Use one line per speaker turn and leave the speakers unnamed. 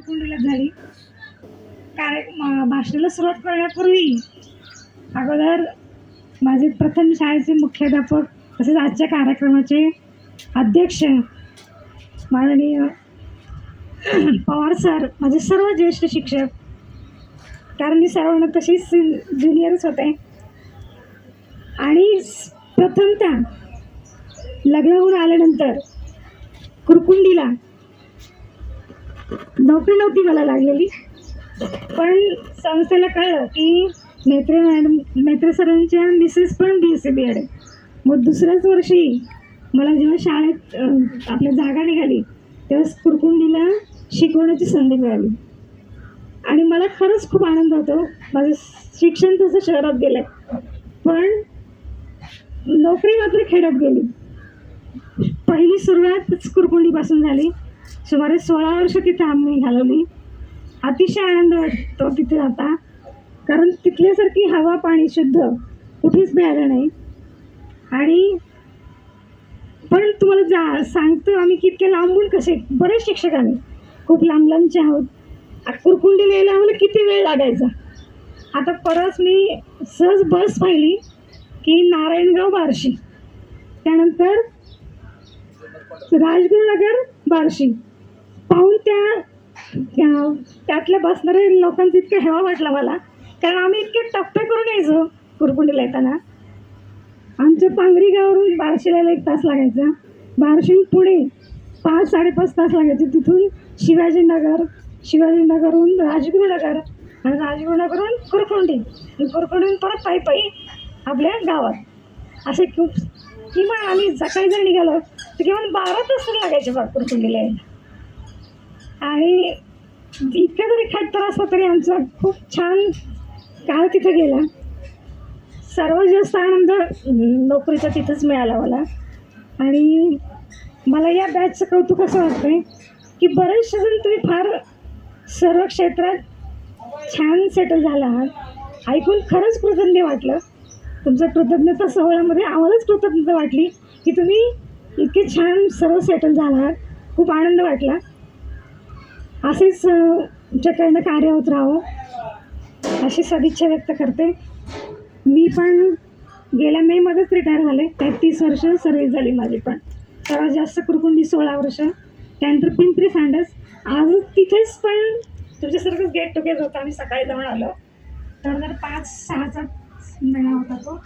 कुंडीला झाली. भाषणाला सुरुवात करण्यापूर्वी अगोदर माझे प्रथम शाळेचे मुख्याध्यापक तसेच आजच्या कार्यक्रमाचे अध्यक्ष माननीय पवार सर, माझे सर्व ज्येष्ठ शिक्षक, कारण मी सर्वांना तशीच ज्युनियरच होते. आणि प्रथमतः लग्न होऊन आल्यानंतर कुरकुंडीला नोकरी नव्हती मला लागलेली, पण संस्थेला कळलं की मेत्रे सरांच्या मिसेस पण BSc BEd आहे. मग दुसऱ्याच वर्षी मला जेव्हा शाळेत आपल्या जागा निघाली तेव्हा कुरकुंडीला शिकवण्याची संधी मिळाली आणि मला खरंच खूप आनंद होतो. माझं शिक्षण तसं शहरात गेलं, पण नोकरी मात्र खेड्यात गेली. पहिली सुरुवातच कुरकुंडीपासून झाली. सुमारे 16 वर्ष तिथे आम्ही घालवली. अतिशय आनंद वाटतो तिथे आता, कारण तिथल्यासारखी हवा पाणी शुद्ध कुठेच मिळालं नाही. आणि पण तुम्हाला सांगतो आम्ही की इतके लांबून कसे, बरेच शिक्षक आम्ही खूप लांब लांबचे आहोत. कुरकुंडीला यायला आम्हाला किती वेळ लागायचा. आता परत मी सहज बस पाहिली की नारायणगाव बार्शी, त्यानंतर राजगुरुनगर बार्शी पाहून त्यातल्या बसणाऱ्या लोकांचा इतका हेवा वाटला मला, कारण आम्ही इतके टप्पे करून यायचो. कुरकुंडीला येताना आमच्या पांगरी गावावरून बार्शीला 1 तास लागायचा, बार्शीहून पुणे 5-5.5 तास लागायचे. तिथून शिवाजीनगरहून राजगुरुनगर आणि राजगुरुनगरहून कुरकुंडी आणि कुरकुंडीहून परत पायी आपल्या गावात. असे खूप किमान आम्ही सकाळी जर निघालो तर किमान 12 तास लागायचे बघ कुरकुंडीला यायला. आणि इतका जरी खट्टर असला तरी आमचा खूप छान काळ तिथे गेला. सर्वात जास्त आनंद नोकरीचा तिथंच मिळाला मला. आणि मला या बॅचचं कौतुक असं वाटतंय की बरेचसे जण तुम्ही फार सर्व क्षेत्रात छान सेटल झाला आहात. ऐकून खरंच कृतज्ञ वाटलं. तुमच्या कृतज्ञता सोहळ्यामध्ये आम्हालाच कृतज्ञता वाटली की तुम्ही इतके छान सर्व सेटल झाला आहात. खूप आनंद वाटला. असेच तुमच्याकडनं कार्य होत राहावं अशी सदिच्छा व्यक्त करते. मी पण गेल्या मेमध्येच रिटायर झाले. 33 वर्ष सर्व्हिस झाली माझी. पण सर्वात जास्त कुरकुंडी 16 वर्ष, त्यानंतर पिंपरी सांडस. आज तिथेच पण तुमच्यासारखंच गेट टुगेदर होतं. आम्ही सकाळी जाऊन आलो. 2005-06चा मेळा होता तो.